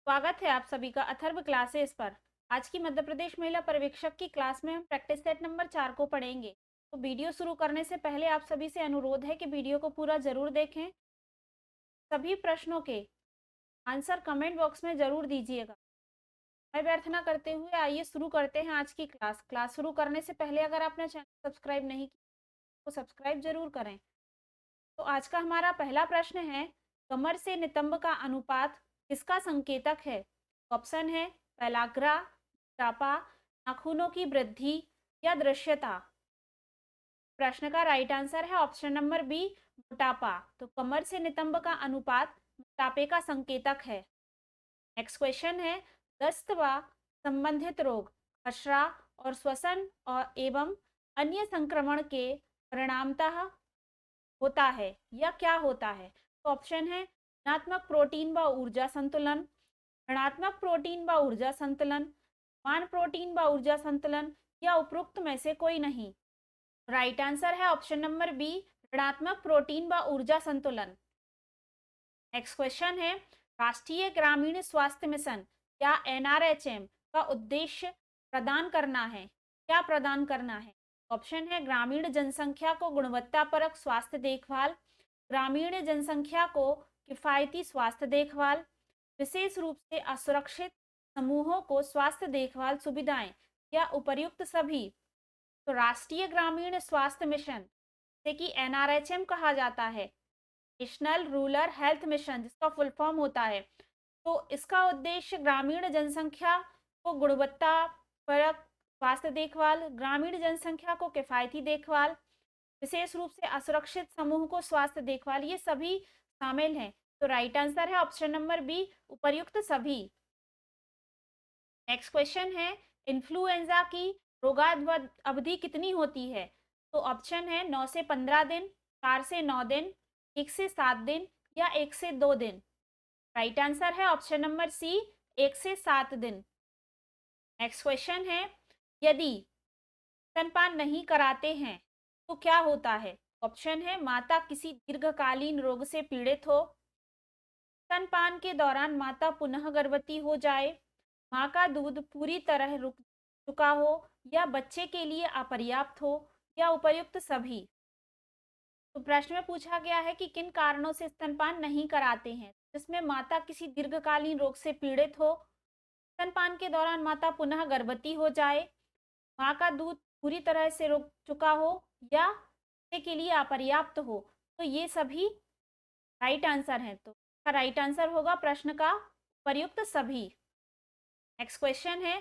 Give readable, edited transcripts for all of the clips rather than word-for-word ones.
स्वागत है आप सभी का अथर्व क्लासेस पर। आज की मध्य प्रदेश महिला पर्यवेक्षक की क्लास में हम प्रैक्टिस सेट नंबर 4 को पढ़ेंगे। तो वीडियो शुरू करने से पहले आप सभी से अनुरोध है कि वीडियो को पूरा जरूर देखें। सभी प्रश्नों के आंसर कमेंट बॉक्स में जरूर दीजिएगा। मैं व्यर्थ ना करते हुए आइए शुरू करते हैं आज की क्लास। क्लास शुरू करने से पहले अगर आपने चैनल सब्सक्राइब नहीं किया तो सब्सक्राइब जरूर करें। तो आज का हमारा पहला प्रश्न है, कमर से नितंब का अनुपात किसका संकेतक है? ऑप्शन है पेलाग्रा, मोटापा, नाखूनों की वृद्धि या दृश्यता। प्रश्न का राइट आंसर है ऑप्शन नंबर बी, मोटापा। तो कमर से नितंब का अनुपात मोटापे का संकेतक है। नेक्स्ट क्वेश्चन है, दस्त व संबंधित रोग खसरा और श्वसन और एवं अन्य संक्रमण के परिणामतः होता है या क्या होता है? तो ऑप्शन है ऋणात्मक प्रोटीन व ऊर्जा संतुलन, ऋणात्मक प्रोटीन व ऊर्जा संतुलन, मान प्रोटीन व ऊर्जा संतुलन या उपरोक्त में से कोई नहीं। राइट आंसर है ऑप्शन नंबर बी, ऋणात्मक प्रोटीन व ऊर्जा संतुलन। नेक्स्ट क्वेश्चन है, राष्ट्रीय ग्रामीण स्वास्थ्य मिशन या एनआरएचएम का उद्देश्य प्रदान करना है, क्या प्रदान करना है? ऑप्शन है ग्रामीण जनसंख्या को गुणवत्तापरक स्वास्थ्य देखभाल, ग्रामीण जनसंख्या को किफायती स्वास्थ्य देखभाल, विशेष रूप से असुरक्षित समूहों को स्वास्थ्य देखभाल सुविधाएं या उपर्युक्त सभी। तो राष्ट्रीय ग्रामीण स्वास्थ्य मिशन से कि एनआरएचएम कहा जाता है, नेशनल रूरल हेल्थ मिशन जिसका फुल फॉर्म होता है। तो इसका उद्देश्य ग्रामीण जनसंख्या को गुणवत्ता परक स्वास्थ्य देखभाल, ग्रामीण जनसंख्या को किफायती देखभाल, विशेष रूप से असुरक्षित समूह को स्वास्थ्य देखभाल, ये सभी शामिल हैं। तो राइट आंसर है ऑप्शन नंबर बी, उपर्युक्त सभी। नेक्स्ट क्वेश्चन है, इन्फ्लुएंजा की रोगावधि अवधि कितनी होती है? तो ऑप्शन है 9 से 15 दिन, 4 से 9 दिन, 1 से 7 दिन या 1 से 2 दिन। राइट आंसर है ऑप्शन नंबर सी, 1 से 7 दिन। नेक्स्ट क्वेश्चन है, यदि स्तनपान नहीं कराते हैं तो क्या होता है? ऑप्शन है माता किसी दीर्घकालीन रोग से पीड़ित हो, स्तनपान के दौरान माता पुनः गर्भवती हो जाए, माँ का दूध पूरी तरह रुक चुका हो या बच्चे के लिए अपर्याप्त हो या उपर्युक्त सभी। तो प्रश्न में पूछा गया है कि किन कारणों से स्तनपान नहीं कराते हैं, जिसमें माता किसी दीर्घकालीन रोग से पीड़ित हो, स्तनपान के दौरान माता पुनः गर्भवती हो जाए, माँ का दूध पूरी तरह से रुक चुका हो या बच्चे के लिए अपर्याप्त हो। तो ये सभी राइट आंसर हैं। तो इसका राइट आंसर होगा प्रश्न का प्रयुक्त सभी। नेक्स्ट क्वेश्चन है,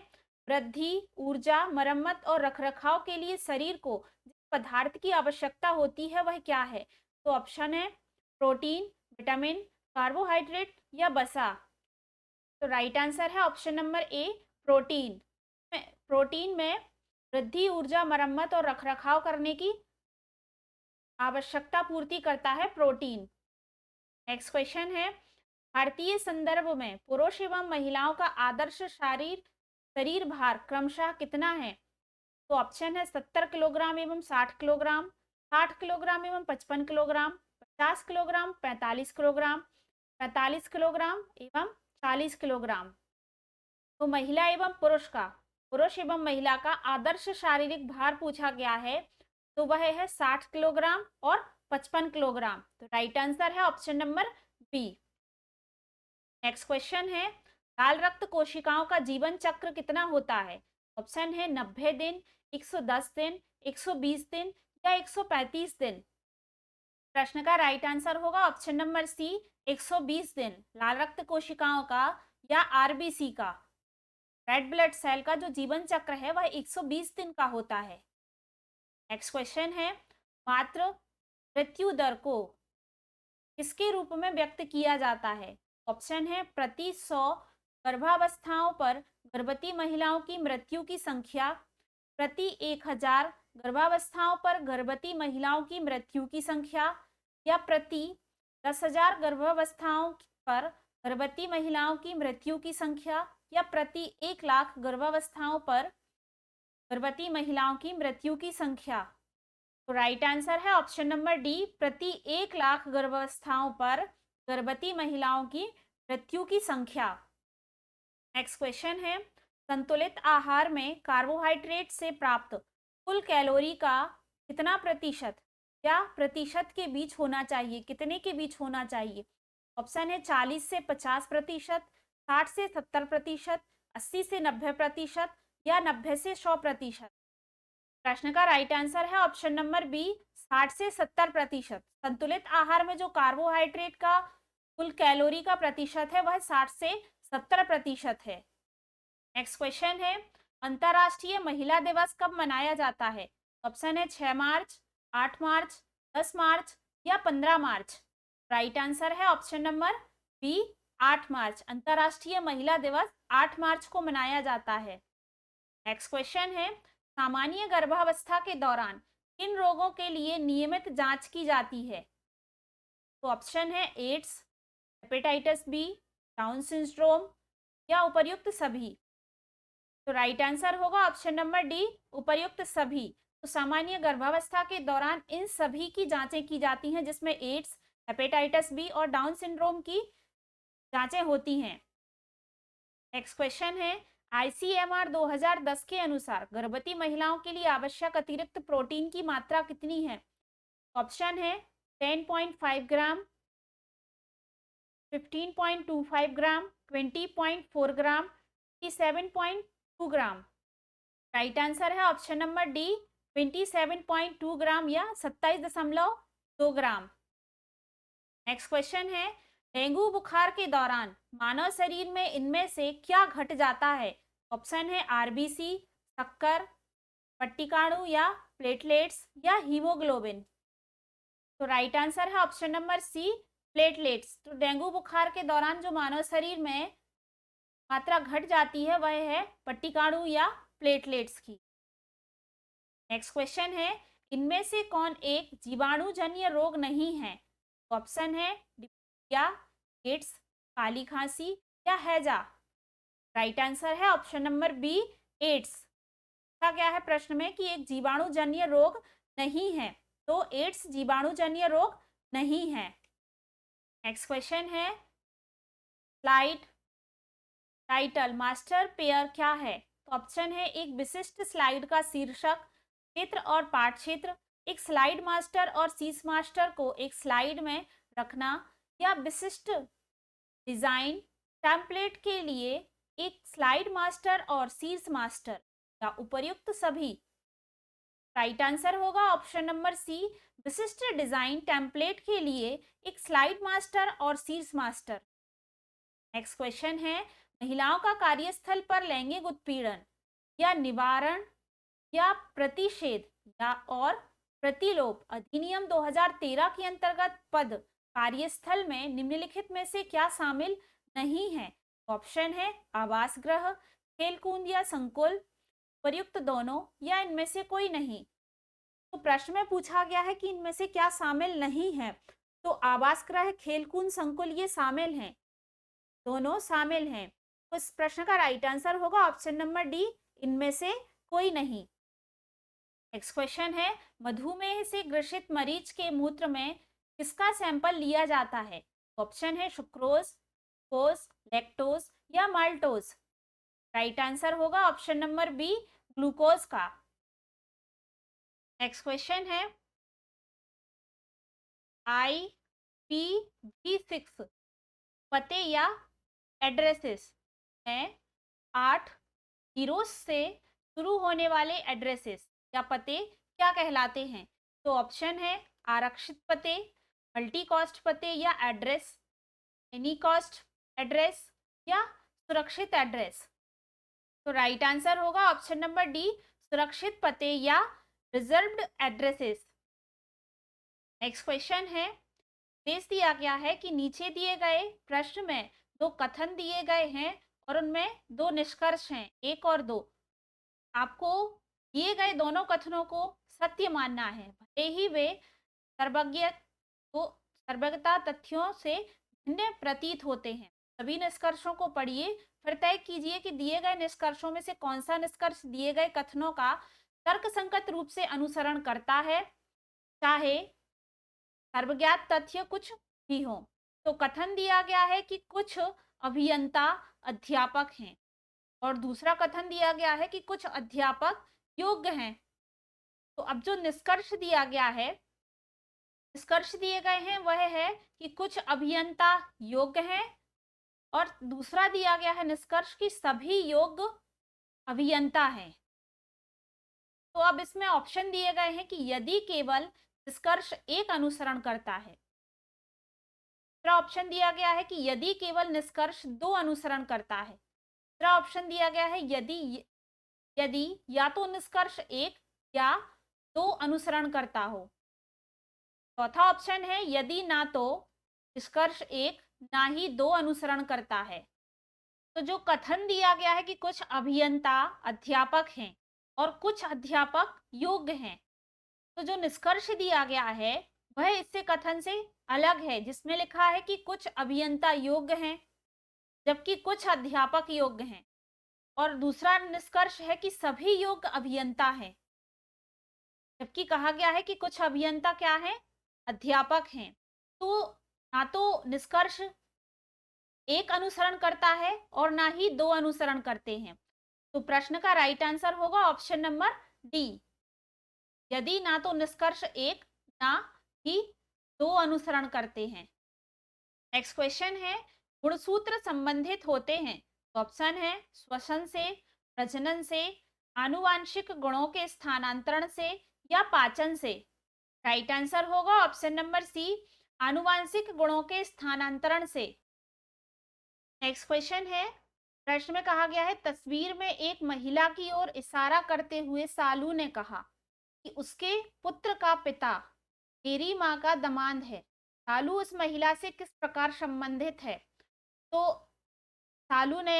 वृद्धि, ऊर्जा, मरम्मत और रखरखाव के लिए शरीर को जिस पदार्थ की आवश्यकता होती है वह क्या है? तो ऑप्शन है प्रोटीन, विटामिन, कार्बोहाइड्रेट या वसा। तो राइट आंसर है option number A, protein. Protein में वृद्धि, ऊर्जा, मरम्मत और रखरखाव करने की आवश्यकता पूर्ति करता है प्रोटीन। नेक्स्ट क्वेश्चन है, भारतीय संदर्भ में पुरुष एवं महिलाओं का आदर्श शरीर भार क्रमशः कितना है? तो ऑप्शन है 70 किलोग्राम एवं 60 किलोग्राम, 60 किलोग्राम एवं 55 किलोग्राम, 50 किलोग्राम, 45 किलोग्राम, 45 किलोग्राम एवं 40 किलोग्राम। तो महिला एवं पुरुष एवं महिला का आदर्श शारीरिक भार पूछा गया है, तो वह है 60 किलोग्राम और 55 किलोग्राम। तो राइट आंसर है option number B. Next question है, लाल रक्त कोशिकाओं का जीवन चक्र कितना होता है? ऑप्शन है 90 दिन, 110 दिन, 120 दिन या 135 दिन। प्रश्न का राइट आंसर होगा ऑप्शन नंबर सी, 120 दिन। लाल रक्त कोशिकाओं का या आरबीसी का, रेड ब्लड सेल का जो जीवन चक्र है वह 120 दिन का होता है। नेक्स्ट क्वेश्चन है, मात्र मृत्यु दर को किसके रूप में व्यक्त किया जाता है? ऑप्शन है प्रति 100 गर्भावस्थाओं पर गर्भवती महिलाओं की मृत्यु की संख्या, प्रति 1000 गर्भावस्थाओं पर गर्भवती महिलाओं की मृत्यु की संख्या या प्रति 10,000 गर्भावस्थाओं पर गर्भवती महिलाओं की मृत्यु की संख्या या प्रति 1,00,000 गर्भावस्थाओं पर गर्भवती महिलाओं की मृत्यु की संख्या। तो राइट आंसर है ऑप्शन नंबर डी, प्रति 1,00,000 गर्भावस्थाओं पर गर्भवती महिलाओं की मृत्यु की संख्या। नेक्स्ट क्वेश्चन है, संतुलित आहार में कार्बोहाइड्रेट से प्राप्त कुल कैलोरी का कितना प्रतिशत या प्रतिशत के बीच होना चाहिए, कितने के बीच होना चाहिए? ऑप्शन है 40 से 50%, 60 से 70%, 80 से 90% या 90 से 100%। प्रश्न का राइट आंसर है ऑप्शन नंबर बी, 60 से 70%। संतुलित आहार में जो कार्बोहाइड्रेट का कुल कैलोरी का प्रतिशत है वह 60 से 70% है। नेक्स्ट क्वेश्चन है, अंतर्राष्ट्रीय महिला दिवस कब मनाया जाता है? ऑप्शन है 6 मार्च, 8 मार्च, 10 मार्च या 15 मार्च। राइट आंसर है ऑप्शन नंबर बी, 8 मार्च। अंतर्राष्ट्रीय महिला दिवस 8 मार्च को मनाया जाता है। नेक्स्ट क्वेश्चन है, सामान्य गर्भावस्था के दौरान किन रोगों के लिए नियमित जांच की जाती है? तो ऑप्शन है AIDS, hepatitis B, Down syndrome या उपर्युक्त सभी। तो राइट आंसर होगा ऑप्शन नंबर डी, उपर्युक्त सभी। तो सामान्य गर्भावस्था के दौरान इन सभी की जांचें की जाती हैं, जिसमें एड्स, हेपेटाइटिस बी और डाउन सिंड्रोम की जांचें होती हैं। नेक्स्ट क्वेश्चन है, आईसीएमआर 2010 के अनुसार गर्भवती महिलाओं के लिए आवश्यक अतिरिक्त प्रोटीन की मात्रा कितनी है? ऑप्शन है 10.5 ग्राम, 15.25 ग्राम, 20.4 ग्राम, 7.2 ग्राम। राइट आंसर है ऑप्शन नंबर डी, 27.2 ग्राम या 27.2 ग्राम। नेक्स्ट क्वेश्चन है, डेंगू बुखार के दौरान मानव शरीर में इनमें से क्या घट जाता है? ऑप्शन है आरबीसी, शक्कर, पट्टिकाणु या प्लेटलेट्स या हीमोग्लोबिन। तो राइट आंसर है ऑप्शन नंबर सी, प्लेटलेट्स। तो डेंगू बुखार के दौरान जो मानव शरीर में मात्रा घट जाती है वह है पट्टिकाणु या प्लेटलेट्स की। नेक्स्ट क्वेश्चन है, इनमें से कौन एक जीवाणुजन्य रोग नहीं है? ऑप्शन है डिप्थीरिया, एड्स, काली खांसी या हैजा। राइट आंसर है ऑप्शन नंबर बी, एड्स। कहा गया है प्रश्न में कि एक जीवाणुजन्य रोग नहीं है, तो एड्स जीवाणुजन्य रोग नहीं है। नेक्स्ट क्वेश्चन है, स्लाइड टाइटल मास्टर पेयर क्या है? तो ऑप्शन है एक विशिष्ट स्लाइड का शीर्षक, क्षेत्र और पाठ क्षेत्र, एक स्लाइड मास्टर और शीर्ष मास्टर को एक स्लाइड में रखना, या विशिष्ट डिजाइन टेम्पलेट के लिए एक स्लाइड मास्टर और शीर्ष मास्टर या उपर्युक्त सभी। राइट आंसर होगा ऑप्शन नंबर सी, विशिष्ट डिजाइन टेम्पलेट के लिए एक स्लाइड मास्टर और शीर्ष मास्टर। नेक्स्ट क्वेश्चन है, महिलाओं का कार्यस्थल पर लैंगिक उत्पीड़न या निवारण या प्रतिषेध या और प्रतिलोप अधिनियम 2013 के अंतर्गत पद कार्यस्थल में निम्नलिखित में से क्या शामिल नहीं है? ऑप्शन है आवास गृह, खेलकूद या संकुल, प्रयुक्त दोनों या इनमें से कोई नहीं। तो प्रश्न में पूछा गया है कि इनमें से क्या शामिल नहीं है, तो आवास गृह, खेलकूद, संकुल ये शामिल हैं, दोनों शामिल हैं। तो इस प्रश्न का राइट आंसर होगा ऑप्शन नंबर डी, इनमें से कोई नहीं। नेक्स्ट क्वेश्चन है, मधुमेह से ग्रसित मरीज के मूत्र में किसका सैंपल लिया जाता है? ऑप्शन है सुक्रोज, ग्लूकोज, लैक्टोज या माल्टोज। राइट आंसर होगा ऑप्शन नंबर बी, ग्लूकोज का। नेक्स्ट क्वेश्चन है, IPv6 पते या एड्रेसेस हैं 8 जीरो से शुरू होने वाले एड्रेसेस या पते क्या कहलाते हैं? तो ऑप्शन है आरक्षित पते, मल्टी कॉस्ट पते या एड्रेस, एनी कॉस्ट एड्रेस या सुरक्षित एड्रेस। तो राइट आंसर होगा ऑप्शन नंबर डी, सुरक्षित पते या रिजर्व्ड एड्रेसेस। नेक्स्ट क्वेश्चन है, निर्देश दिया गया है कि नीचे दिए गए प्रश्न में दो कथन दिए गए हैं और उनमें दो निष्कर्ष हैं, 1 और 2। आपको दिए गए दोनों कथनों को सत्य मानना है, भले ही वे सर्वज्ञता तथ्यों से भिन्न प्रतीत होते हैं। सभी निष्कर्षों को पढ़िए, फिर तय कीजिए कि दिए गए निष्कर्षों में से कौन सा निष्कर्ष दिए गए कथनों का तर्कसंगत रूप से अनुसरण करता है, चाहे सर्वज्ञात तथ्य कुछ भी हो। तो कथन दिया गया है कि कुछ अभियंता अध्यापक हैं। और दूसरा कथन दिया गया है कि कुछ अध्यापक योग्य हैं। तो अब जो निष्कर्ष दिया गया है, निष्कर्ष दिए गए हैं वह है कि कुछ अभियंता योग्य हैं, और दूसरा दिया गया है निष्कर्ष कि सभी योग्य अभियंता हैं। तो अब इसमें ऑप्शन दिए गए हैं कि यदि केवल निष्कर्ष एक अनुसरण करता है। दूसरा ऑप्शन दिया गया है कि यदि केवल निष्कर्ष दो अनुसरण करता है। तीसरा ऑप्शन दिया गया है यदि यदि या तो निष्कर्ष एक या दो अनुसरण करता हो। चौथा ऑप्शन है यदि ना तो निष्कर्ष एक ना ही दो अनुसरण करता है। तो जो कथन दिया गया है कि कुछ अभियंता अध्यापक हैं और कुछ अध्यापक योग्य हैं, तो जो निष्कर्ष दिया गया है वह इससे कथन से अलग है, जिसमें लिखा है कि कुछ अभियंता योग्य हैं जबकि कुछ अध्यापक योग्य हैं। और दूसरा निष्कर्ष है कि सभी योग्य अभियंता हैं, जबकि कहा गया है कि कुछ अभियंता क्या हैं, अध्यापक हैं। तो ना तो निष्कर्ष एक अनुसरण करता है और ना ही दो अनुसरण करते हैं। तो प्रश्न का राइट आंसर होगा ऑप्शन नंबर डी, यदि ना तो निष्कर्ष एक ना ही दो अनुसरण करते हैं। नेक्स्ट क्वेश्चन है, गुणसूत्र संबंधित होते हैं। तो ऑप्शन है श्वसन से, प्रजनन से, आनुवांशिक गुणों के स्थानांतरण से या पाचन से। राइट आंसर होगा ऑप्शन नंबर सी, आनुवांशिक गुणों के स्थानांतरण से। नेक्स्ट क्वेश्चन है, प्रश्न में कहा गया है तस्वीर में एक महिला की ओर इशारा करते हुए सालू ने कहा कि उसके पुत्र का पिता मेरी माँ का दामाद है। सालू उस महिला से किस प्रकार संबंधित है। तो सालू ने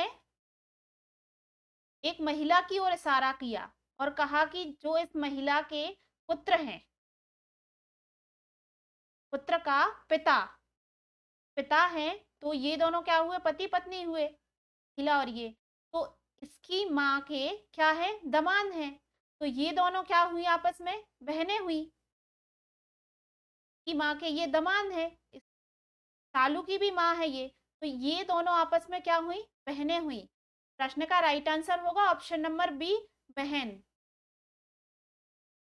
एक महिला की ओर इशारा किया और कहा कि जो इस महिला के पुत्र हैं, पुत्र का पिता पिता हैं, तो ये दोनों क्या हुए, पति पत्नी हुए, महिला और ये। तो इसकी माँ के क्या है, दामाद हैं। तो ये दोनों क्या हुई, आपस में बहनें हुई, की माँ के ये दामाद है, सालू की भी माँ है ये, तो ये दोनों आपस में क्या हुई, बहनें हुई। प्रश्न का राइट आंसर होगा ऑप्शन नंबर बी, बहन।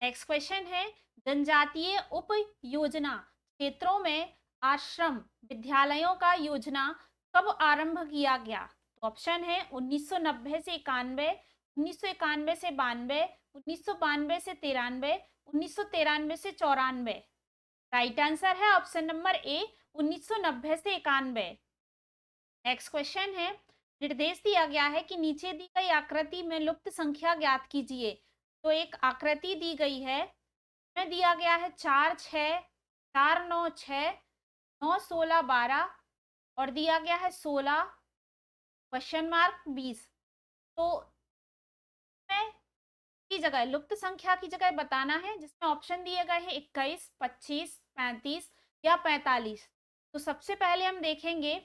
नेक्स्ट क्वेश्चन है, जनजातीय उप योजना क्षेत्रों में आश्रम विद्यालयों का योजना कब आरंभ किया गया। तो ऑप्शन है 1990 से 91, 1991 से 92, 1992 से 93, 1993 से 94। राइट आंसर है ऑप्शन नंबर ए, 1990 से 91। नेक्स्ट क्वेश्चन है, निर्देश दिया गया है कि नीचे दी गई आकृति में लुप्त संख्या ज्ञात कीजिए। तो एक आकृति दी गई है, में दिया गया है 4 6 4 9 6 9 16 12 और दिया गया है 16 क्वेश्चन मार्क 20। तो मैं की जगह लुप्त संख्या की जगह बताना है, जिसमें ऑप्शन दिए गए हैं 21 25 35 या 45। तो सबसे पहले हम देखेंगे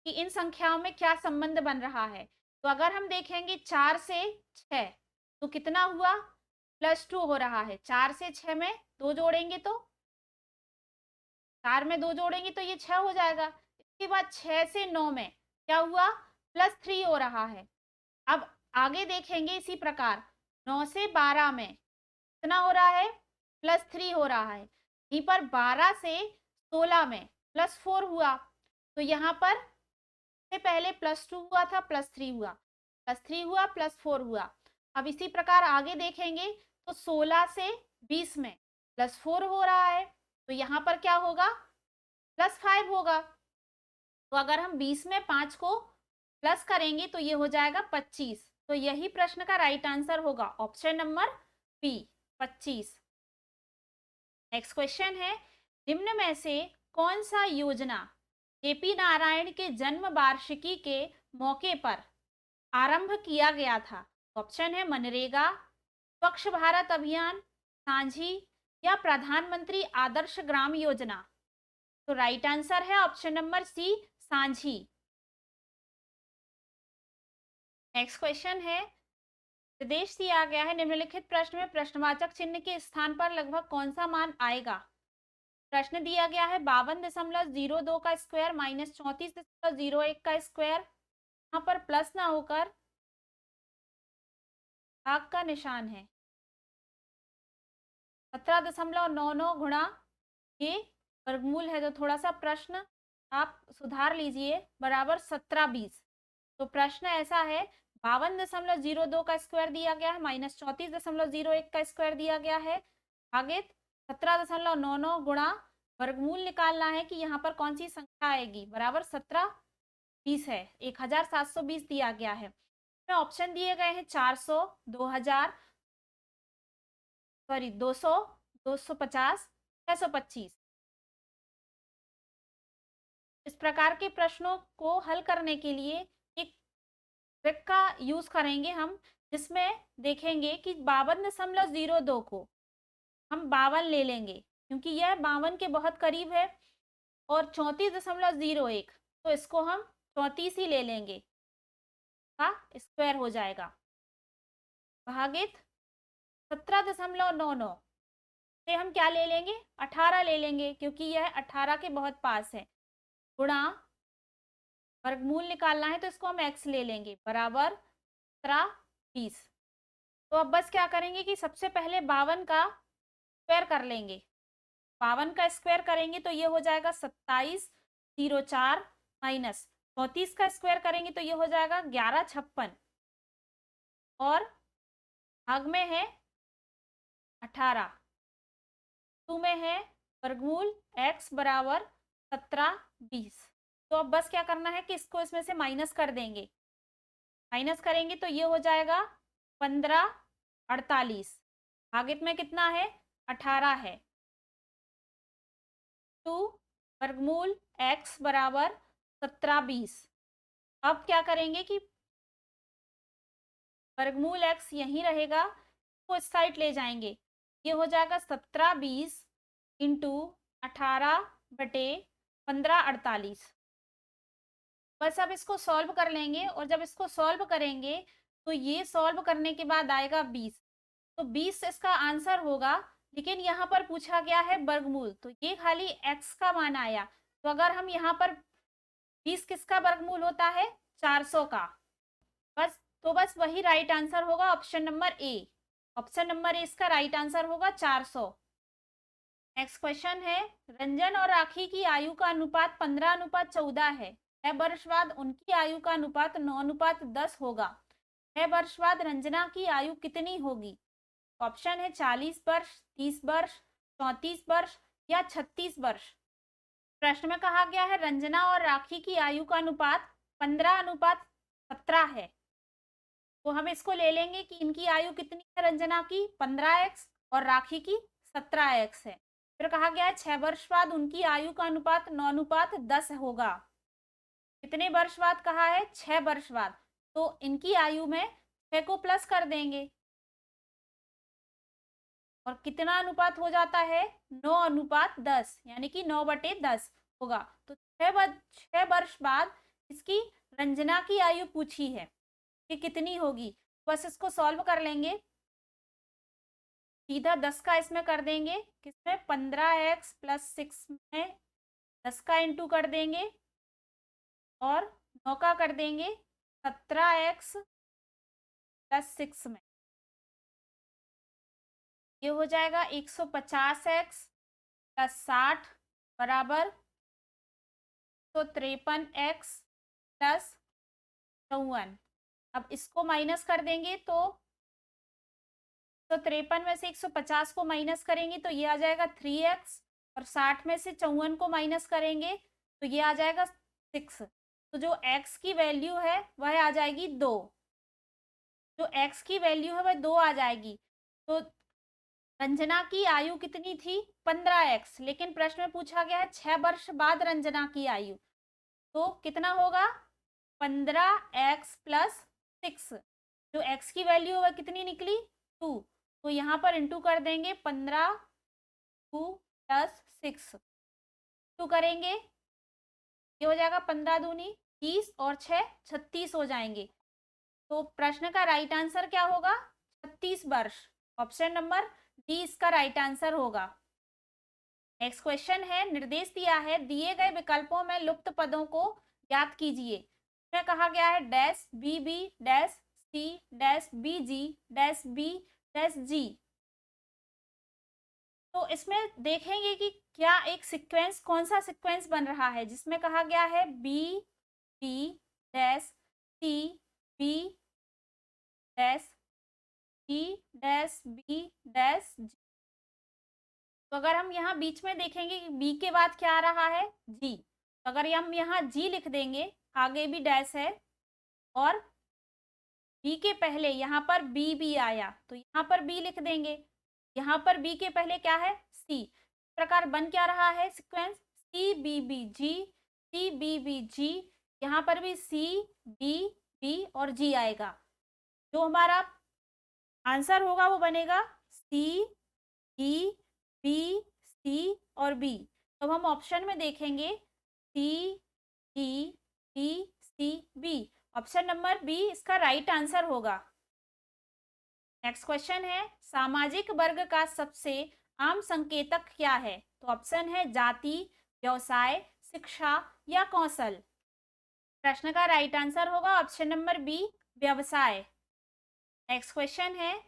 कि इन संख्याओं में क्या संबंध बन रहा है। तो अगर हम देखेंगे 4 से 6 तो कितना हुआ, +2 हो रहा है। 4 से 6 में 2 जोड़ेंगे तो 4 में 2 जोड़ेंगे तो ये 6 हो जाएगा। इसके बाद 6 से 9 में क्या हुआ, +3 हो रहा है। अब आगे देखेंगे इसी प्रकार 9 से 12 में कितना हो रहा है, +3 हो रहा है। यहीं पर 12 से 16 में +4 हुआ, तो यहाँ पर से पहले +2 हुआ था, +3 हुआ, +3 हुआ, +4 हुआ। अब इसी प्रकार आगे देखेंगे तो 16 से 20 में +4 हो रहा है, तो यहाँ पर क्या होगा, +5 होगा। तो अगर हम 20 में 5 को प्लस करेंगे तो ये हो जाएगा 25। तो यही प्रश्न का राइट आंसर होगा option number B, 25। Next question है, निम्न में से कौन सा योजना जेपी नारायण के जन्म वार्षिकी के मौके पर आरंभ किया गया था। ऑप्शन है मनरेगा, स्वच्छ भारत अभियान, सांझी या प्रधानमंत्री आदर्श ग्राम योजना। तो राइट आंसर है ऑप्शन नंबर सी, सांझी। नेक्स्ट क्वेश्चन है, निर्देश दिया गया है निम्नलिखित प्रश्न में प्रश्नवाचक चिन्ह के स्थान पर लगभग कौन सा मान आएगा। प्रश्न दिया गया है 52.02 का स्क्वायर माइनस 34.01 का स्क्वायर। यहाँ पर प्लस ना होकर भाग का निशान है। 17.99 गुणा ये वर्गमूल है, तो थोड़ा सा प्रश्न आप सुधार लीजिए, बराबर 1720। तो प्रश्न ऐसा है 52.02 का स्क्वायर दिया गया है माइनस 34.01 का स्क्वायर दिया गया है, भागित 17.99 गुणा वर्गमूल निकालना है कि यहाँ पर कौन सी संख्या आएगी, बराबर 1720 है। 1720 दिया गया है। इसमें ऑप्शन दिए गए हैं 400, 2000, सॉरी 200, 250, 625। इस प्रकार के प्रश्नों को हल करने के लिए एक ट्रिक का यूज करेंगे हम, जिसमें देखेंगे कि 52.02 को हम 52 ले लेंगे, क्योंकि यह 52 के बहुत करीब है, और 34.01 तो इसको हम 34 ही ले लेंगे, का स्क्वायर हो जाएगा, भागित 17.99 से हम क्या ले लेंगे, 18 ले लेंगे, क्योंकि यह 18 के बहुत पास है, गुणा वर्गमूल निकालना है तो इसको हम x ले लेंगे, बराबर 1720। तो अब बस क्या करेंगे कि सबसे पहले 52 का स्क्वायर कर लेंगे। 52 का स्क्वायर करेंगे तो ये हो जाएगा 2704 माइनस 34 का स्क्वायर करेंगे तो ये हो जाएगा 1156, और भाग में है 18, टू में है वर्गमूल x बराबर 1720। तो अब बस क्या करना है कि इसको इसमें से माइनस कर देंगे। माइनस करेंगे तो ये हो जाएगा 1548, भागित में कितना है, 18 है, टू वर्गमूल x बराबर 1720। अब क्या करेंगे कि वर्गमूल x यहीं रहेगा, तो इस साइड ले जाएंगे, ये हो जाएगा 1720 इंटू 18/1548। बस अब इसको सॉल्व कर लेंगे, और जब इसको सॉल्व करेंगे तो ये सॉल्व करने के बाद आएगा 20, तो 20 इसका आंसर होगा। लेकिन यहाँ पर पूछा गया है वर्गमूल, तो ये खाली x का मान आया, तो अगर हम यहाँ पर 20 किसका वर्गमूल होता है, 400 का, बस वही राइट आंसर होगा, option number A. Option number A इसका राइट आंसर होगा 400। नेक्स्ट क्वेश्चन है, रंजन और राखी की आयु का अनुपात 15:14 है। 6 वर्ष बाद उनकी आयु का अनुपात 9:10 होगा। 6 वर्ष बाद रंजना की आयु कितनी होगी? ऑप्शन है 40 वर्ष, 30 वर्ष, 34 वर्ष या 36 वर्ष। प्रश्न में कहा गया है रंजना और राखी की आयु का अनुपात 15:17 है। तो हम इसको ले लेंगे कि इनकी आयु कितनी है, रंजना की 15x और राखी की 17x है। फिर कहा गया है 6 वर्ष बाद उनकी आयु का अनुपात 9:10 होगा। कितने वर्ष बाद कहा है, 6 वर्ष बाद, तो इनकी आयु में 6 को प्लस कर देंगे, और कितना अनुपात हो जाता है, 9:10, यानी कि 9/10 होगा। तो 6 वर्ष बाद इसकी रंजना की आयु पूछी है कि कितनी होगी, बस इसको सॉल्व कर लेंगे। सीधा 10 का इसमें कर देंगे, किसमें, 15x + 6 में 10 का इंटू कर देंगे, और 9 का कर देंगे 17x + 6 में, ये हो जाएगा 150x + 60 बराबर 153x + 54। अब इसको माइनस कर देंगे तो 53 में से 150 को माइनस करेंगे तो ये आ जाएगा 3x, और 60 में से 54 को माइनस करेंगे तो ये आ जाएगा 6। तो जो x की वैल्यू है वह आ जाएगी 2। जो x की वैल्यू है वह 2 आ जाएगी। तो रंजना की आयु कितनी थी, 15x, लेकिन प्रश्न में पूछा गया है 6 वर्ष बाद रंजना की आयु, तो कितना होगा, 15x + 6। जो x की वैल्यू है वह कितनी निकली, 2, तो यहाँ पर इंटू कर देंगे, 15 2 + 6 टू करेंगे, ये हो जाएगा 15 दूनी 30 और 6 36 हो जाएंगे। तो प्रश्न का राइट आंसर क्या होगा, 36 वर्ष। ऑप्शन नंबर डी इसका राइट आंसर होगा। नेक्स्ट क्वेश्चन है, निर्देश दिया है, दिए गए विकल्पों में लुप्त पदों को ज्ञात कीजिए। इसमें कहा गया है dash B B dash C dash B G dash B dash G. तो इसमें देखेंगे कि क्या एक सीक्वेंस, कौन सा सीक्वेंस बन रहा है, जिसमें कहा गया है B B dash C B dash G dash B dash G. तो अगर हम यहाँ बीच में देखेंगे कि बी के बाद क्या आ रहा है, जी, तो अगर हम यहाँ जी लिख देंगे, आगे भी डैश है और बी के पहले यहाँ पर बी बी आया तो यहाँ पर बी लिख देंगे, यहाँ पर बी के पहले क्या है, सी। इस प्रकार बन क्या रहा है सीक्वेंस, सी बी बी जी सी बी बी जी, यहाँ पर भी सी बी बी और जी आएगा। जो हमारा आंसर होगा वो बनेगा सी ई बी सी और बी। तो हम ऑप्शन में देखेंगे C E B C B, option number B इसका राइट आंसर होगा। नेक्स्ट क्वेश्चन है, सामाजिक वर्ग का सबसे आम संकेतक क्या है। तो ऑप्शन है जाति, व्यवसाय, शिक्षा या कौशल। प्रश्न का राइट आंसर होगा ऑप्शन नंबर बी, व्यवसाय। नेक्स्ट क्वेश्चन है,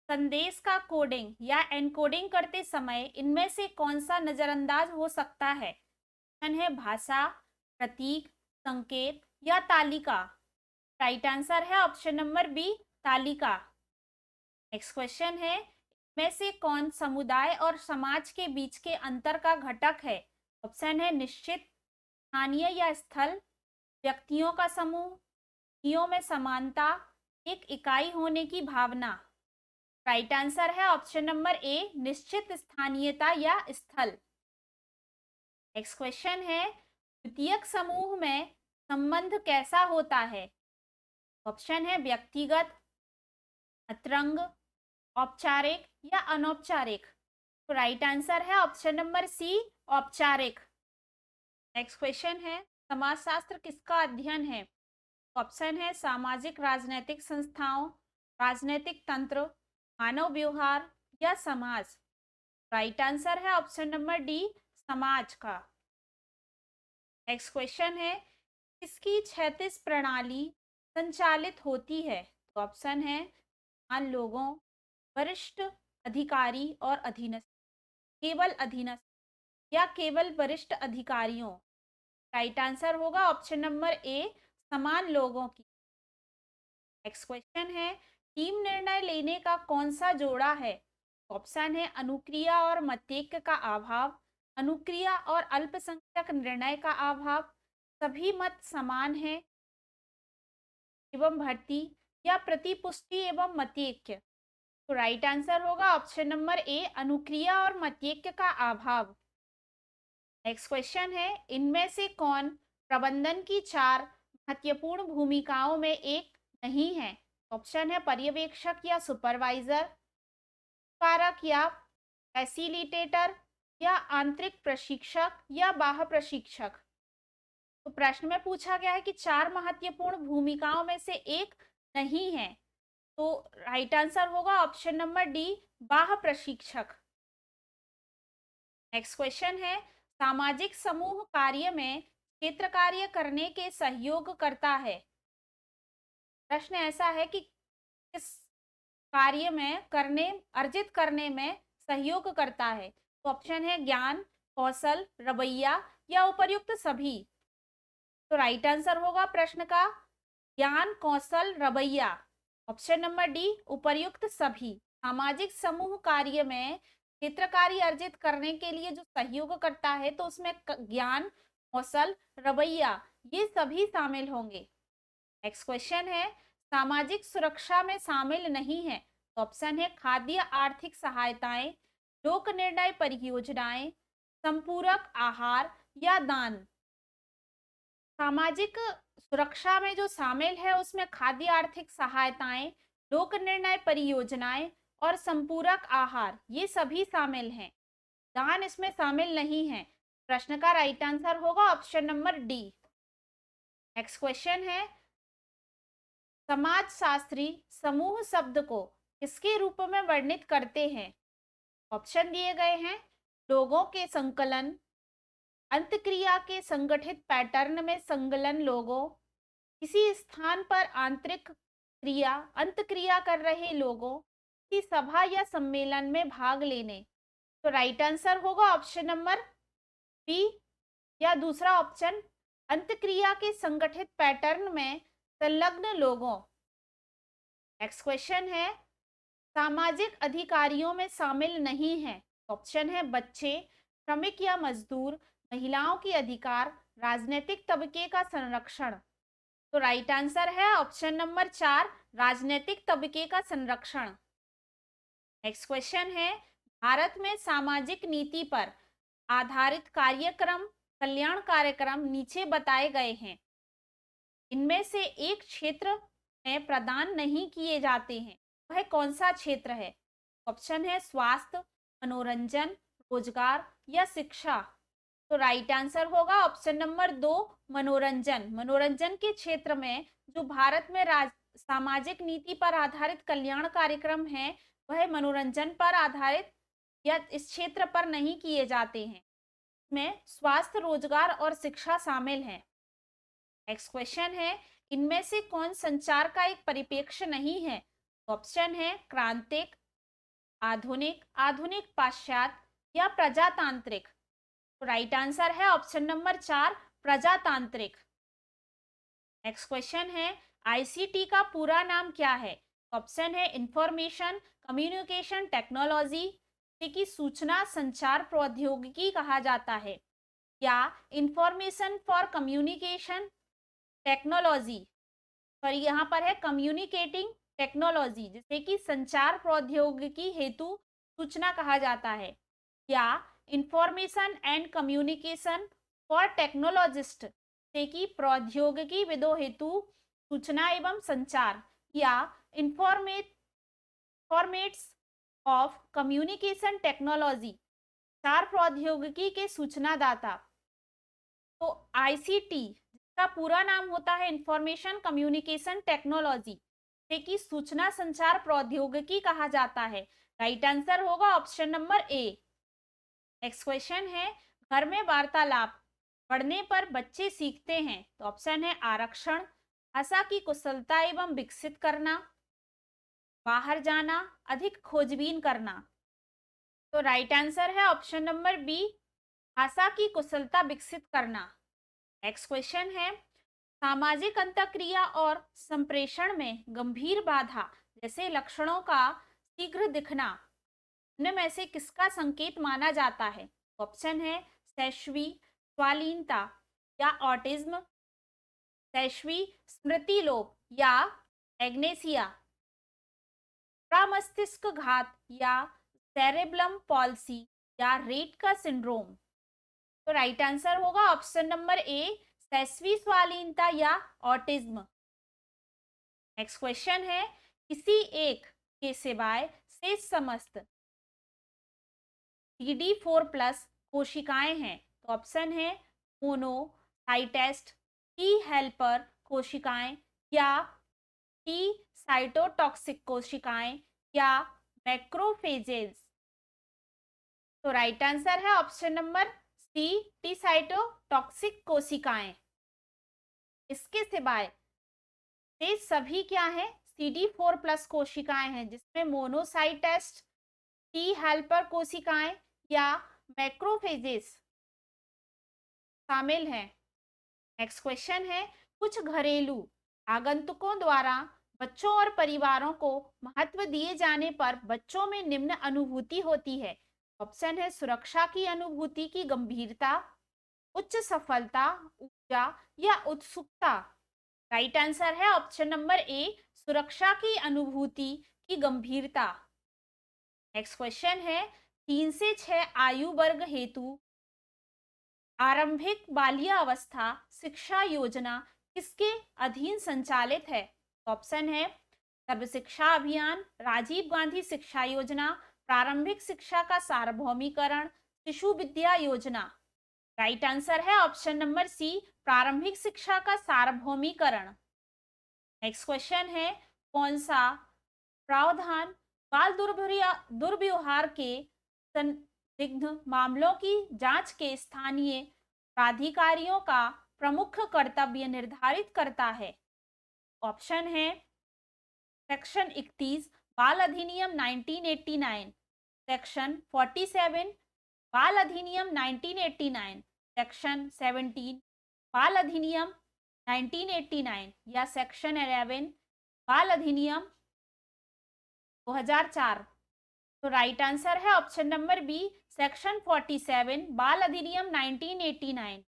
संदेश का कोडिंग या एनकोडिंग करते समय इनमें से कौन सा नजरअंदाज हो सकता है। ऑप्शन है भाषा, प्रतीक, संकेत या तालिका। राइट आंसर है ऑप्शन नंबर बी, तालिका। नेक्स्ट क्वेश्चन है, में से कौन समुदाय और समाज के बीच के अंतर का घटक है। ऑप्शन है निश्चित, स्थानीय या स्थल, व्यक्तियों का समूह, व्यक्तियों में समानता, एक इकाई होने की भावना। राइट आंसर है ऑप्शन नंबर ए, निश्चित स्थानीयता या स्थल। नेक्स्ट क्वेश्चन है, द्वितीयक समूह में संबंध कैसा होता है। ऑप्शन है व्यक्तिगत, अतरंग, औपचारिक या अनौपचारिक। तो राइट आंसर है ऑप्शन नंबर सी, औपचारिक। नेक्स्ट क्वेश्चन है, समाजशास्त्र किसका अध्ययन है। ऑप्शन है सामाजिक राजनैतिक संस्थाओं, राजनैतिक तंत्र, मानव व्यवहार या समाज। राइट आंसर है ऑप्शन नंबर डी, समाज का। नेक्स्ट क्वेश्चन है, किसकी क्षैतिज प्रणाली संचालित होती है। तो ऑप्शन है आम लोगों, वरिष्ठ अधिकारी और अधीनस्थ, केवल अधीनस्थ या केवल वरिष्ठ अधिकारियों। राइट आंसर होगा ऑप्शन नंबर ए, समान लोगों की। नेक्स्ट क्वेश्चन है, टीम निर्णय लेने का कौन सा जोड़ा है। ऑप्शन है अनुक्रिया और मत्येक का अभाव, अनुक्रिया और अल्पसंख्यक निर्णय का अभाव, सभी मत समान है एवं भर्ती या प्रतिपुष्टि एवं मत्येक्य। तो राइट आंसर होगा ऑप्शन नंबर ए, अनुक्रिया और मत्येक्य का अभाव। नेक्स्ट क्वेश्चन है, इनमें से कौन प्रबंधन की चार महत्वपूर्ण भूमिकाओं में एक नहीं है। ऑप्शन है पर्यवेक्षक या सुपरवाइजर, कारक या फैसिलिटेटर या आंतरिक प्रशिक्षक या बाह्य प्रशिक्षक। तो प्रश्न में पूछा गया है कि चार महत्वपूर्ण भूमिकाओं में से एक नहीं है, तो राइट आंसर होगा ऑप्शन नंबर डी, बाह्य प्रशिक्षक। नेक्स्ट क्वेश्चन है, सामाजिक समूह कार्य में क्षेत्र कार्य करने के सहयोग करता है। प्रश्न ऐसा है कि किस कार्य में करने, अर्जित करने में सहयोग करता है। तो ऑप्शन है ज्ञान, कौशल, रवैया या उपर्युक्त सभी। तो राइट आंसर होगा प्रश्न का ज्ञान, कौशल, रवैया। ऑप्शन नंबर डी, उपर्युक्त सभी। सामाजिक समूह कार्य में क्षेत्र कार्य अर्जित करने के लिए जो सहयोग करता है तो उसमें ज्ञान, कौशल, रवैया ये सभी शामिल होंगे। नेक्स्ट क्वेश्चन है, सामाजिक सुरक्षा में शामिल नहीं है। ऑप्शन है खाद्य आर्थिक सहायताएं, लोक निर्णय परियोजनाएं, संपूरक आहार या दान। सामाजिक सुरक्षा में जो शामिल है उसमें खाद्य आर्थिक सहायताएं, लोक निर्णय परियोजनाएं और संपूरक आहार ये सभी शामिल हैं। दान इसमें शामिल नहीं है। प्रश्न का राइट आंसर होगा option number D. Next question है, समाजशास्त्री समूह शब्द को किसके रूप में वर्णित करते हैं। ऑप्शन दिए गए हैं लोगों के संकलन, अंतक्रिया के संगठित पैटर्न में संलग्न लोगों, किसी स्थान पर आंतरिक क्रिया अंतक्रिया कर रहे लोगों की सभा या सम्मेलन में भाग लेने। तो राइट आंसर होगा ऑप्शन नंबर बी या दूसरा ऑप्शन, अंतक्रिया के संगठित पैटर्न में संलग्न लोगों। नेक्स्ट क्वेश्चन है, सामाजिक अधिकारियों में शामिल नहीं है। ऑप्शन है बच्चे, श्रमिक या मजदूर, महिलाओं के अधिकार, राजनीतिक तबके का संरक्षण। तो राइट आंसर है ऑप्शन नंबर 4, राजनीतिक तबके का संरक्षण। नेक्स्ट क्वेश्चन है, भारत में सामाजिक नीति पर आधारित कार्यक्रम, कल्याण कार्यक्रम नीचे बताए गए हैं। इनमें से एक क्षेत्र में प्रदान नहीं किए जाते हैं, वह कौन सा क्षेत्र है? ऑप्शन है स्वास्थ्य, मनोरंजन, रोजगार या शिक्षा। तो राइट आंसर होगा ऑप्शन नंबर 2, मनोरंजन। मनोरंजन के क्षेत्र में जो भारत में सामाजिक नीति पर आधारित कल्याण कार्यक्रम है, वह मनोरंजन पर आधारित या इस क्षेत्र पर नहीं किए जाते हैं। में स्वास्थ्य, रोजगार और शिक्षा शामिल है। नेक्स्ट क्वेश्चन है, इनमें से कौन संचार का एक परिप्रेक्ष्य नहीं है? ऑप्शन है क्रांतिक, आधुनिक, आधुनिक पाश्चात्य या प्रजातांत्रिक। तो राइट आंसर है ऑप्शन नंबर 4, प्रजातांत्रिक। नेक्स्ट क्वेश्चन है, आईसीटी का पूरा नाम क्या है? ऑप्शन है इंफॉर्मेशन कम्युनिकेशन टेक्नोलॉजी, की सूचना संचार प्रौद्योगिकी कहा जाता है, या इंफॉर्मेशन फॉर कम्युनिकेशन टेक्नोलॉजी, पर यहाँ पर है कम्युनिकेटिंग टेक्नोलॉजी, जिसे कि संचार प्रौद्योगिकी हेतु सूचना कहा जाता है, या information and communication for technologist, से कि प्रौद्योगिकी विदों हेतु सूचना एवं संचार, या फॉर्मेट्स ऑफ कम्युनिकेशन टेक्नोलॉजी, संचार प्रौद्योगिकी के सूचनादाता। तो आईसीटी का पूरा नाम होता है इंफॉर्मेशन कम्युनिकेशन टेक्नोलॉजी, से कि सूचना संचार प्रौद्योगिकी कहा जाता है। राइट आंसर होगा option number A. Next question है, घर में वार्तालाप पढ़ने पर बच्चे सीखते हैं। तो ऑप्शन है आरक्षण, भाषा की कुशलता एवं विकसित करना, बाहर जाना, अधिक खोजबीन करना। तो राइट आंसर है ऑप्शन नंबर बी, भाषा की कुशलता विकसित करना। नेक्स्ट क्वेश्चन है, सामाजिक अंतःक्रिया और संप्रेषण में गंभीर बाधा जैसे लक्षणों का शीघ्र दिखना इनमें से किसका संकेत माना जाता है? ऑप्शन है शैशवी, स्वालीनता या ऑटिज्म, शैशवी स्मृति लोप या एग्नेसिया, प्रमस्तिष्क घात या सेरेब्रम पॉल्सी या रेट का सिंड्रोम। तो राइट आंसर होगा ऑप्शन नंबर ए, शैशवी स्वालीनता या ऑटिज्म। नेक्स्ट क्वेश्चन है, किसी एक के सिवाय शेष समस्त CD4+ कोशिकाएं हैं। तो ऑप्शन है मोनोसाइटेस्ट, टी हेल्पर कोशिकाएं, या टी साइटोटॉक्सिक कोशिकाएं, या मैक्रोफेजेस। तो राइट आंसर है option number C, T cytotoxic कोशिकाएं। इसके सिवाय शेष सभी क्या है? CD4+ कोशिकाएं हैं, जिसमें मोनोसाइटेस्ट, टी हेल्पर कोशिकाएं या मैक्रोफेजेस शामिल हैं। नेक्स्ट क्वेश्चन है, कुछ घरेलू आगंतुकों द्वारा बच्चों और परिवारों को महत्व दिए जाने पर बच्चों में निम्न अनुभूति होती है। ऑप्शन है सुरक्षा की अनुभूति की गंभीरता, उच्च सफलता, ऊर्जा या उत्सुकता। राइट आंसर है ऑप्शन नंबर ए, सुरक्षा की अनुभूति की गंभीरता। नेक्स्ट क्वेश्चन है, 3 से 6 आयु वर्ग हेतु आरंभिक बाल्यावस्था शिक्षा योजना किसके अधीन संचालित है? ऑप्शन है सर्व शिक्षा अभियान, राजीव गांधी शिक्षा योजना, प्रारंभिक शिक्षा का सार्वभौमिकरण, शिशु विद्या योजना। राइट आंसर है ऑप्शन नंबर सी, प्रारंभिक शिक्षा का सार्वभौमिकरण। नेक्स्ट क्वेश्चन है, कौन सा प्रावधान बाल दुर्व्यवहार के संदिग्ध मामलों की जांच के स्थानीय प्राधिकारियों का प्रमुख कर्तव्य निर्धारित करता है। ऑप्शन है सेक्शन 31 बाल अधिनियम 1989, सेक्शन 47 बाल अधिनियम 1989, सेक्शन 17 बाल अधिनियम 1989 या सेक्शन 11 बाल अधिनियम 2004। तो राइट आंसर है ऑप्शन नंबर बी, सेक्शन 47 बाल अधिनियम 1989।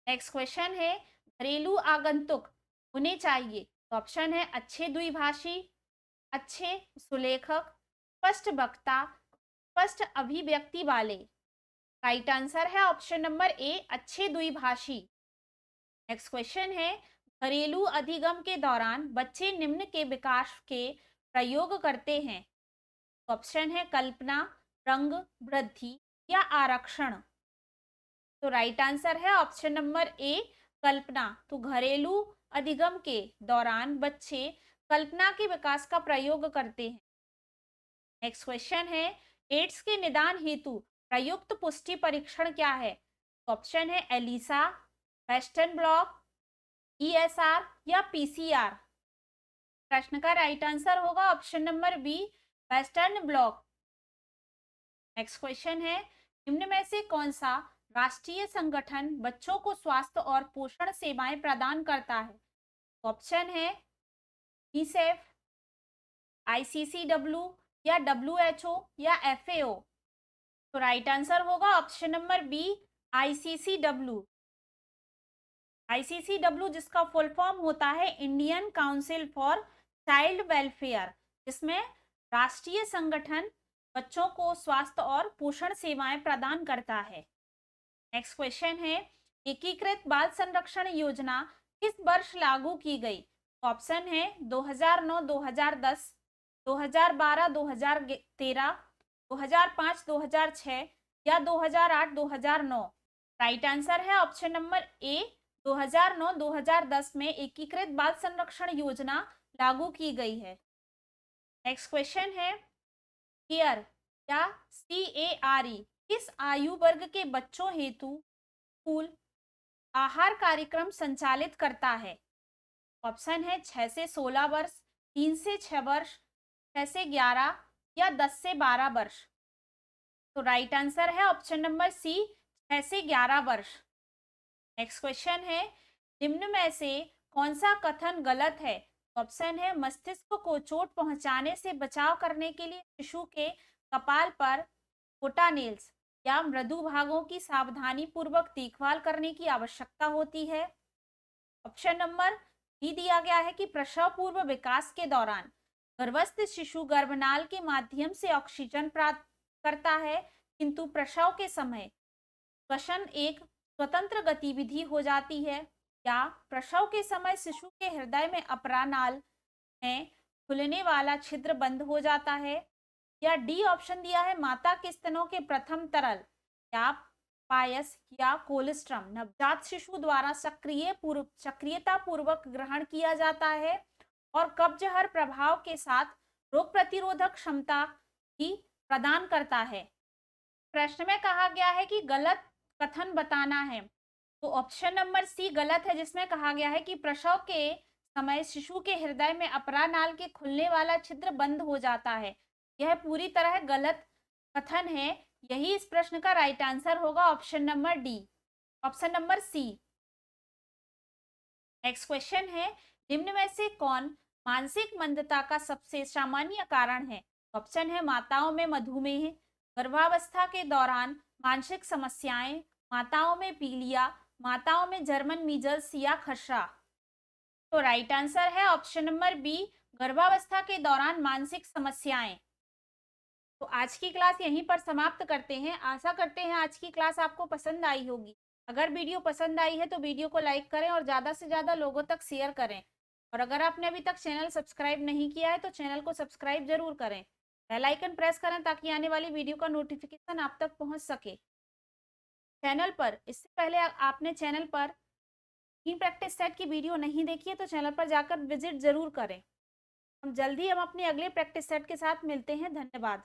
नेक्स्ट क्वेश्चन है घरेलू आगंतुक होने चाहिए। तो ऑप्शन है अच्छे द्विभाषी, अच्छे सुलेखक, स्पष्ट वक्ता, स्पष्ट अभिव्यक्ति वाले। राइट आंसर है ऑप्शन नंबर ए, अच्छे द्विभाषी। नेक्स्ट क्वेश्चन है घरेलू अधिगम के दौरान बच्चे निम्न के विकास के प्रयोग करते हैं। ऑप्शन है कल्पना, रंग, वृद्धि या आरक्षण। तो राइट आंसर है ऑप्शन नंबर ए, कल्पना। तो घरेलू अधिगम के दौरान बच्चे कल्पना के विकास का प्रयोग करते हैं। नेक्स्ट क्वेश्चन है एड्स के निदान हेतु प्रयुक्त पुष्टि परीक्षण क्या है। ऑप्शन है एलिसा, वेस्टर्न ब्लॉट, ईएसआर या पीसीआर। प्रश्न का राइट आंसर होगा option number B, western blot. Next question है निम्न में से कौन सा राष्ट्रीय संगठन बच्चों को स्वास्थ्य और पोषण सेवाएं प्रदान करता है। ऑप्शन है यूनिसेफ, आईसीसीडब्ल्यू या डब्ल्यूएचओ या एफएओ। तो राइट आंसर होगा ऑप्शन नंबर बी, आईसीसीडब्ल्यू। आईसीसीडब्ल्यू जिसका फुल फॉर्म होता है Indian council for child welfare, जिसमें राष्ट्रीय संगठन बच्चों को स्वास्थ्य और पोषण सेवाएं प्रदान करता है। नेक्स्ट क्वेश्चन है एकीकृत बाल संरक्षण योजना किस वर्ष लागू की गई। ऑप्शन है 2009-2010, 2012-2013, 2005-2006 या 2008-2009। राइट आंसर है ऑप्शन नंबर ए, 2009-2010 में एकीकृत बाल संरक्षण योजना लागू की गई है। नेक्स्ट क्वेश्चन है केयर या CARE किस आयु वर्ग के बच्चों हेतु स्कूल आहार कार्यक्रम संचालित करता है। ऑप्शन है 6 से 16 वर्ष, 3 से 6 वर्ष, 6 से 11 या 10 से 12 वर्ष। तो राइट आंसर है ऑप्शन नंबर सी, 6 से 11 वर्ष। नेक्स्ट क्वेश्चन है निम्न में से कौन सा कथन गलत है। ऑप्शन है मस्तिष्क को चोट पहुंचाने से बचाव करने के लिए शिशु के कपाल पर फोटानेल्स या मृदु भागों की सावधानी पूर्वक देखभाल करने की आवश्यकता होती है। ऑप्शन नंबर बी दिया गया है कि प्रसव पूर्व विकास के दौरान गर्भस्थ शिशु गर्भनाल के माध्यम से ऑक्सीजन प्राप्त करता है, किंतु प्रसव के समय श्वसन एक स्वतंत्र गतिविधि हो जाती है। या प्रसव के समय शिशु के हृदय में अपरानाल में खुलने वाला छिद्र बंद हो जाता है। या डी ऑप्शन दिया है माता के स्तनों के प्रथम तरल या पायस या कोलेस्ट्रम नवजात शिशु द्वारा सक्रियता पूर्वक ग्रहण किया जाता है और कब्जहर प्रभाव के साथ रोग प्रतिरोधक क्षमता भी प्रदान करता है। प्रश्न में कहा गया है कि गलत कथन बताना है। तो ऑप्शन नंबर सी गलत है, जिसमें कहा गया है कि प्रसव के समय शिशु के हृदय में अपरानाल के खुलने वाला छिद्र बंद हो जाता है। यह पूरी तरह गलत कथन है। यही इस प्रश्न का राइट आंसर होगा option number D, option number C. Next question है निम्न में से कौन मानसिक मंदता का सबसे सामान्य कारण है। ऑप्शन है माताओं में मधुमेह, गर्भावस्था के दौरान मानसिक समस्याएं, माताओं में पीलिया, माताओं में जर्मन मीजल्स या खसरा। तो राइट आंसर है ऑप्शन नंबर बी, गर्भावस्था के दौरान मानसिक समस्याएं। तो आज की क्लास यहीं पर समाप्त करते हैं। आशा करते हैं आज की क्लास आपको पसंद आई होगी। अगर वीडियो पसंद आई है तो वीडियो को लाइक करें और ज़्यादा से ज़्यादा लोगों तक शेयर करें। और अगर आपने अभी तक चैनल सब्सक्राइब नहीं किया है तो चैनल को सब्सक्राइब जरूर करें, बेल आइकन प्रेस करें ताकि आने वाली वीडियो का नोटिफिकेशन आप तक पहुंच सके। चैनल पर इससे पहले आपने चैनल पर 3 प्रैक्टिस सेट की वीडियो नहीं देखी है तो चैनल पर जाकर विजिट जरूर करें। हम अपने अगले प्रैक्टिस सेट के साथ मिलते हैं। धन्यवाद।